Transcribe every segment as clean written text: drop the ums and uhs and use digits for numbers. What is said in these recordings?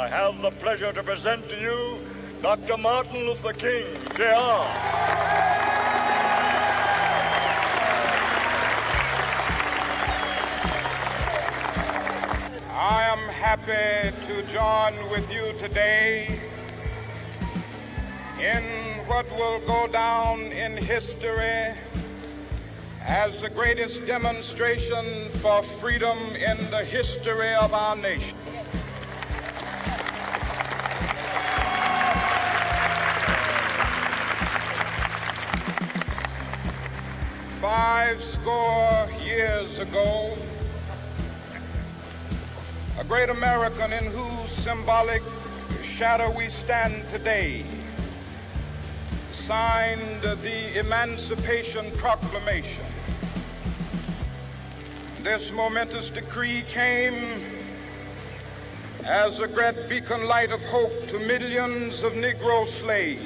I have the pleasure to present to you Dr. Martin Luther King, Jr. I am happy to join with you today in what will go down in history as the greatest demonstration for freedom in the history of our nation. Five score years ago, a great American in whose symbolic shadow we stand today signed the Emancipation Proclamation. This momentous decree came as a great beacon light of hope to millions of Negro slaves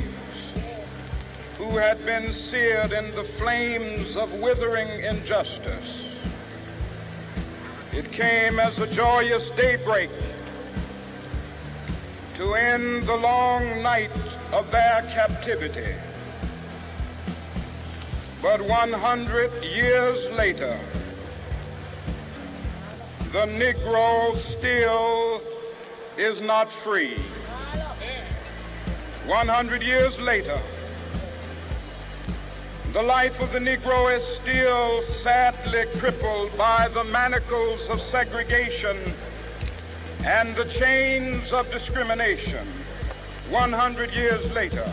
who had been seared in the flames of withering injustice. It came as a joyous daybreak to end the long night of their captivity. But 100 years later, the Negro still is not free. 100 years later, the life of the Negro is still sadly crippled by the manacles of segregation and the chains of discrimination. 100 years later,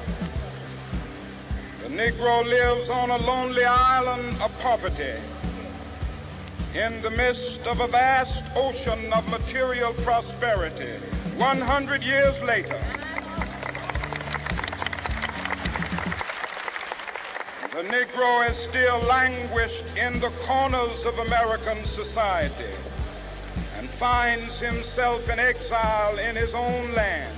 the Negro lives on a lonely island of poverty in the midst of a vast ocean of material prosperity. 100 years later, the Negro is still languished in the corners of American society and finds himself in exile in his own land.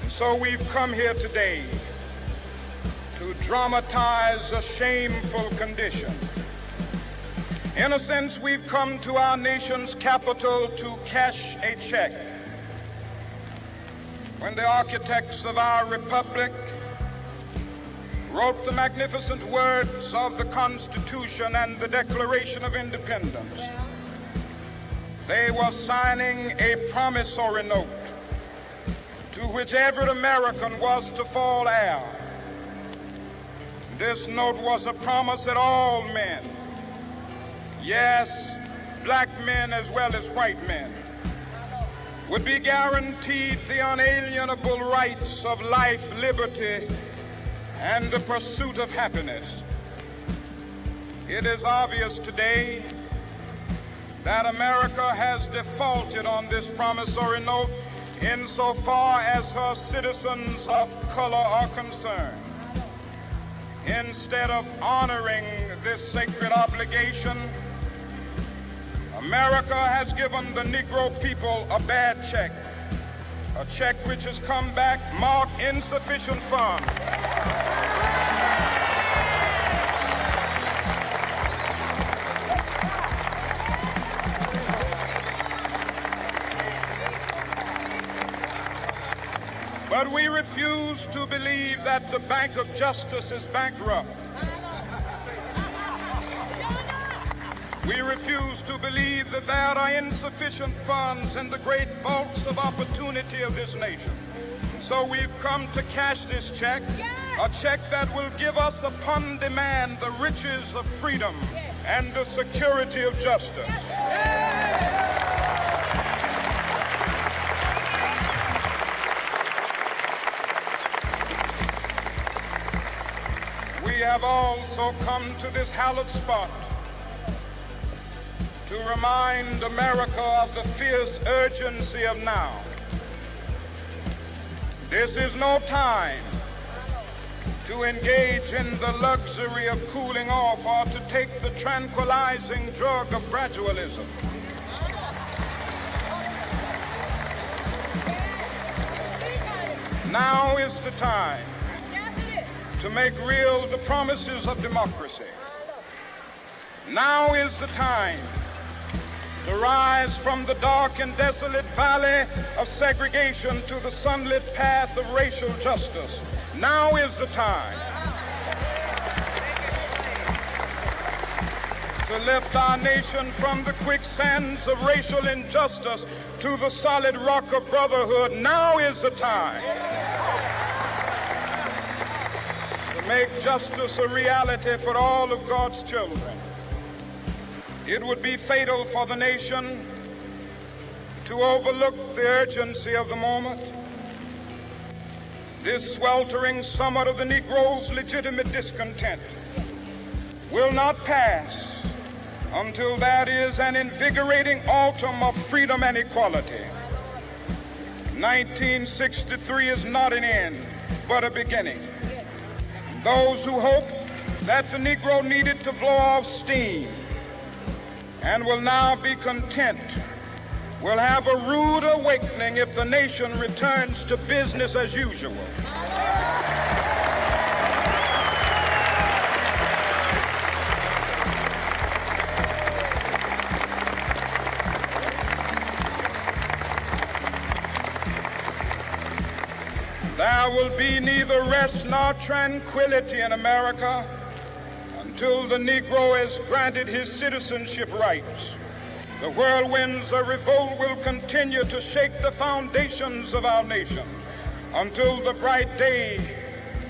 And so we've come here today to dramatize a shameful condition. In a sense, we've come to our nation's capital to cash a check. When the architects of our republic wrote the magnificent words of the Constitution and the Declaration of Independence, they were signing a promissory note to which every American was to fall heir. This note was a promise that all men, yes, black men as well as white men, would be guaranteed the unalienable rights of life, liberty, and the pursuit of happiness. It is obvious today that America has defaulted on this promissory note insofar as her citizens of color are concerned. Instead of honoring this sacred obligation, America has given the Negro people a bad check, a check which has come back marked insufficient funds. But we refuse to believe that the Bank of Justice is bankrupt. We refuse to believe that there are insufficient funds in the great vaults of opportunity of this nation. So we've come to cash this check, a check that will give us upon demand the riches of freedom and the security of justice. We have also come to this hallowed spot to remind America of the fierce urgency of now. This is no time to engage in the luxury of cooling off or to take the tranquilizing drug of gradualism. Now is the time to make real the promises of democracy. Now is the time to rise from the dark and desolate valley of segregation to the sunlit path of racial justice. Now is the time to lift our nation from the quicksands of racial injustice to the solid rock of brotherhood. Now is the time to make justice a reality for all of God's children. It would be fatal for the nation to overlook the urgency of the moment. This sweltering summit of the Negro's legitimate discontent will not pass until that is an invigorating autumn of freedom and equality. 1963 is not an end, but a beginning. Those who hope that the Negro needed to blow off steam and will now be content will have a rude awakening if the nation returns to business as usual. There will be neither rest nor tranquility in America until the Negro is granted his citizenship rights. The whirlwinds of revolt will continue to shake the foundations of our nation until the bright day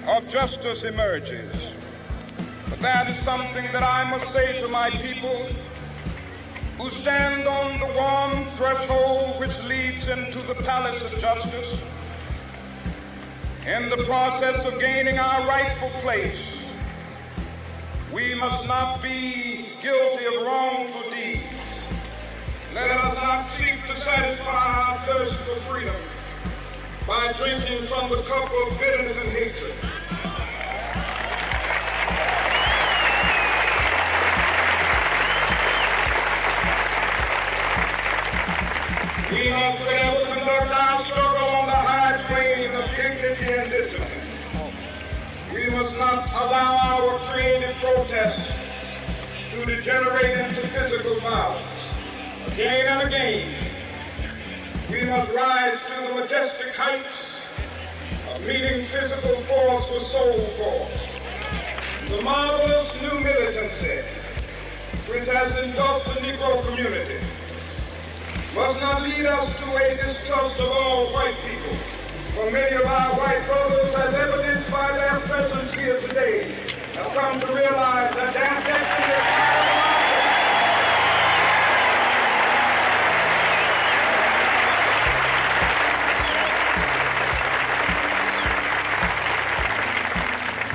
of justice emerges. But that is something that I must say to my people who stand on the warm threshold which leads into the palace of justice. In the process of gaining our rightful place, we must not be guilty of wrongful deeds. Let us not seek to satisfy our thirst for freedom by drinking from the cup of bitterness and hatred. We must forever conduct our struggle on the high plane of dignity and discipline. We must not allow our creative protests to degenerate into physical violence. Again and again, we must rise to the majestic heights of meeting physical force with soul force. The marvelous new militancy which has engulfed the Negro community must not lead us to a distrust of all white people. For many of our white brothers, as evidenced by their presence here today, have come to realize that their destiny is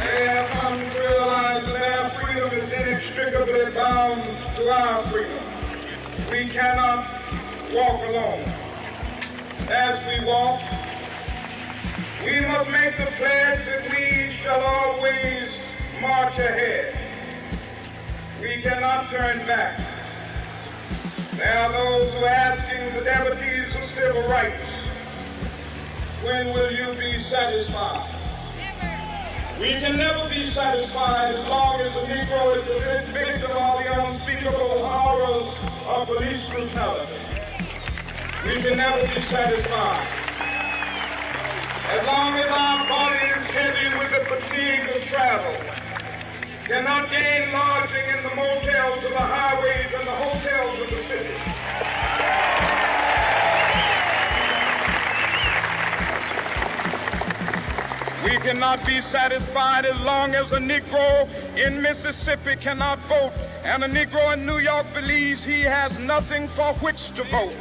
They have come to realize that their freedom is inextricably bound to our freedom. We cannot walk alone. As we walk, we must make the pledge that we shall always march ahead. We cannot turn back. There are those who are asking the devotees of civil rights, when will you be satisfied? We can never be satisfied as long as the Negro is the victim of the unspeakable horrors of police brutality. We can never be satisfied as long as our body is heavy with the fatigue of travel, cannot gain lodging in the motels of the highways and the hotels of the city. We cannot be satisfied as long as a Negro in Mississippi cannot vote and a Negro in New York believes he has nothing for which to vote.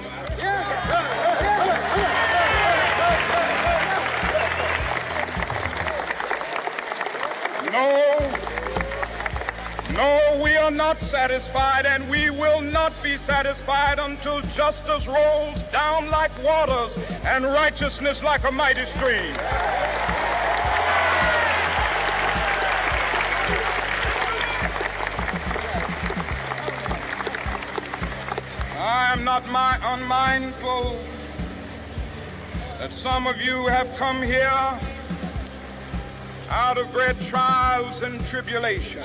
No, we are not satisfied, and we will not be satisfied until justice rolls down like waters and righteousness like a mighty stream. I am not unmindful that some of you have come here out of great trials and tribulation.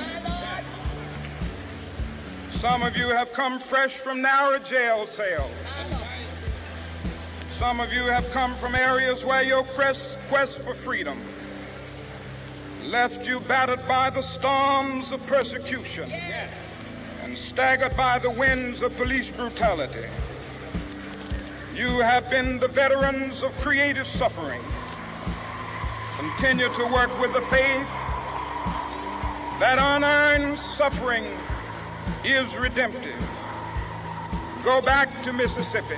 Some of you have come fresh from narrow jail cells. Some of you have come from areas where your quest for freedom left you battered by the storms of persecution and staggered by the winds of police brutality. You have been the veterans of creative suffering. Continue to work with the faith that unearned suffering is redemptive. Go back to Mississippi.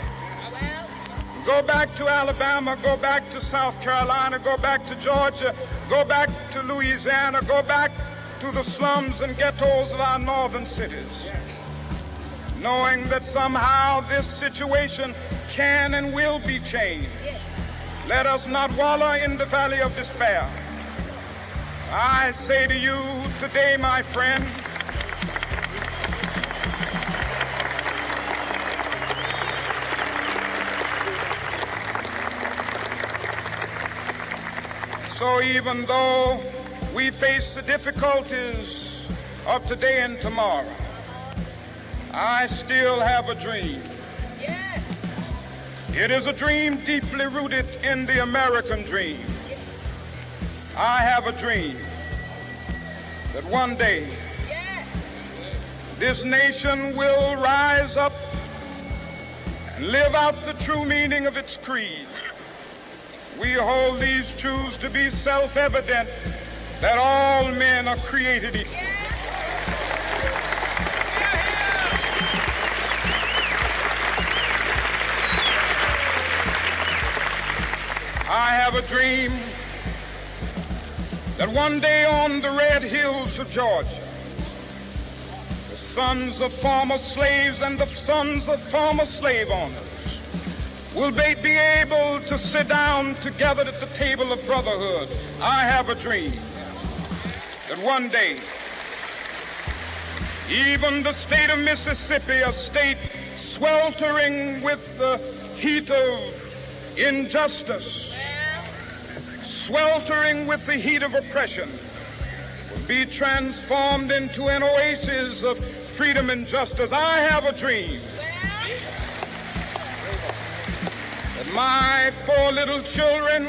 Go back to Alabama. Go back to South Carolina. Go back to Georgia. Go back to Louisiana. Go back to the slums and ghettos of our northern cities, knowing that somehow this situation can and will be changed. Let us not wallow in the valley of despair. I say to you today, my friend, so even though we face the difficulties of today and tomorrow, I still have a dream. It is a dream deeply rooted in the American dream. I have a dream that one day this nation will rise up and live out the true meaning of its creed. We hold these truths to be self-evident, that all men are created equal. I have a dream that one day on the red hills of Georgia, the sons of former slaves and the sons of former slave owners will be able to sit down together at the table of brotherhood. I have a dream that one day, even the state of Mississippi, a state sweltering with the heat of injustice, sweltering with the heat of oppression, will be transformed into an oasis of freedom and justice. I have a dream that my 4 little children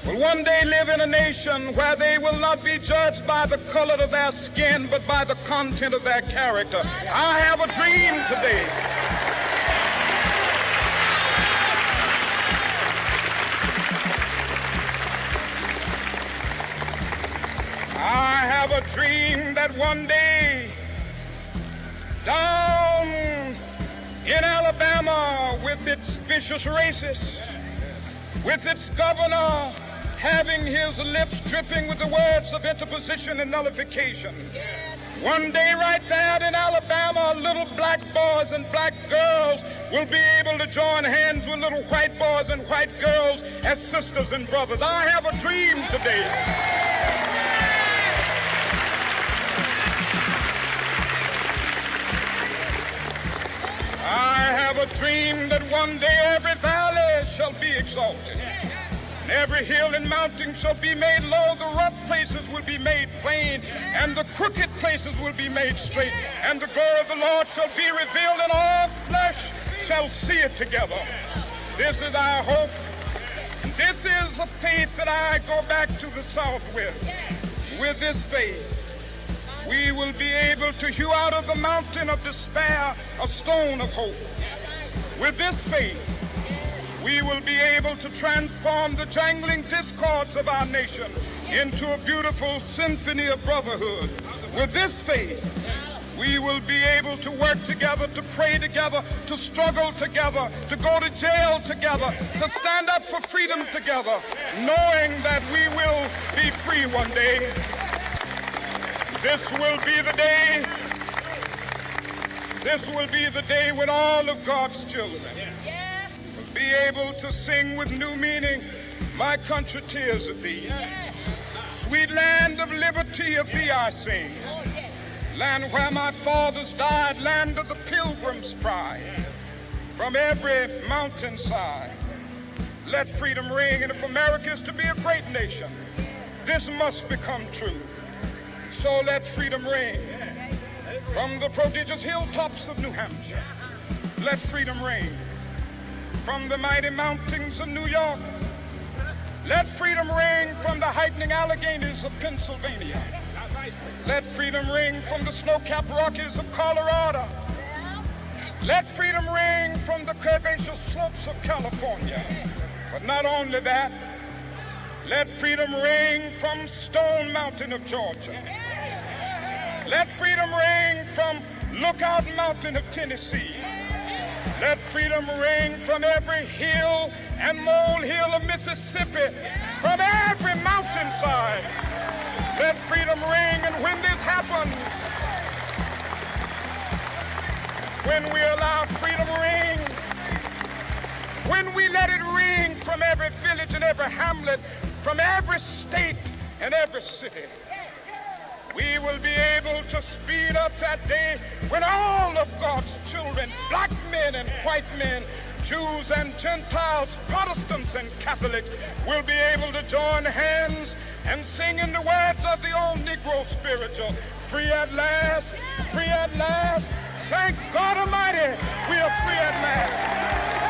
will one day live in a nation where they will not be judged by the color of their skin, but by the content of their character. I have a dream today I have a dream that one day down in Alabama, with its vicious racists, with its governor having his lips dripping with the words of interposition and nullification, one day right there in Alabama, little black boys and black girls will be able to join hands with little white boys and white girls as sisters and brothers. I have a dream today I have a dream that one day every valley shall be exalted, and every hill and mountain shall be made low. The rough places will be made plain, and the crooked places will be made straight. And the glory of the Lord shall be revealed, and all flesh shall see it together. This is our hope. And this is a faith that I go back to the South with. With this faith, we will be able to hew out of the mountain of despair a stone of hope. With this faith, we will be able to transform the jangling discords of our nation into a beautiful symphony of brotherhood. With this faith, we will be able to work together, to pray together, to struggle together, to go to jail together, to stand up for freedom together, knowing that we will be free one day. This will be the day. This will be the day when all of God's children will be able to sing with new meaning, "My country, tears of thee. Sweet land of liberty, of thee I sing. Land where my fathers died, land of the pilgrim's pride. From every mountainside, let freedom ring. And if America is to be a great nation, this must become true. So let freedom ring. From the prodigious hilltops of New Hampshire, let freedom ring. From the mighty mountains of New York, let freedom ring. From the heightening Alleghenies of Pennsylvania, let freedom ring. From the snow-capped Rockies of Colorado, let freedom ring. From the curvaceous slopes of California. But not only that, let freedom ring from Stone Mountain of Georgia. Let freedom ring from Lookout Mountain of Tennessee. Let freedom ring from every hill and molehill of Mississippi, from every mountainside. Let freedom ring, and when this happens, when we allow freedom ring, when we let it ring from every village and every hamlet, from every state and every city, we will be able to speed up that day when all of God's children, black men and white men, Jews and Gentiles, Protestants and Catholics, will be able to join hands and sing in the words of the old Negro spiritual, free at last, free at last. Thank God Almighty, we are free at last.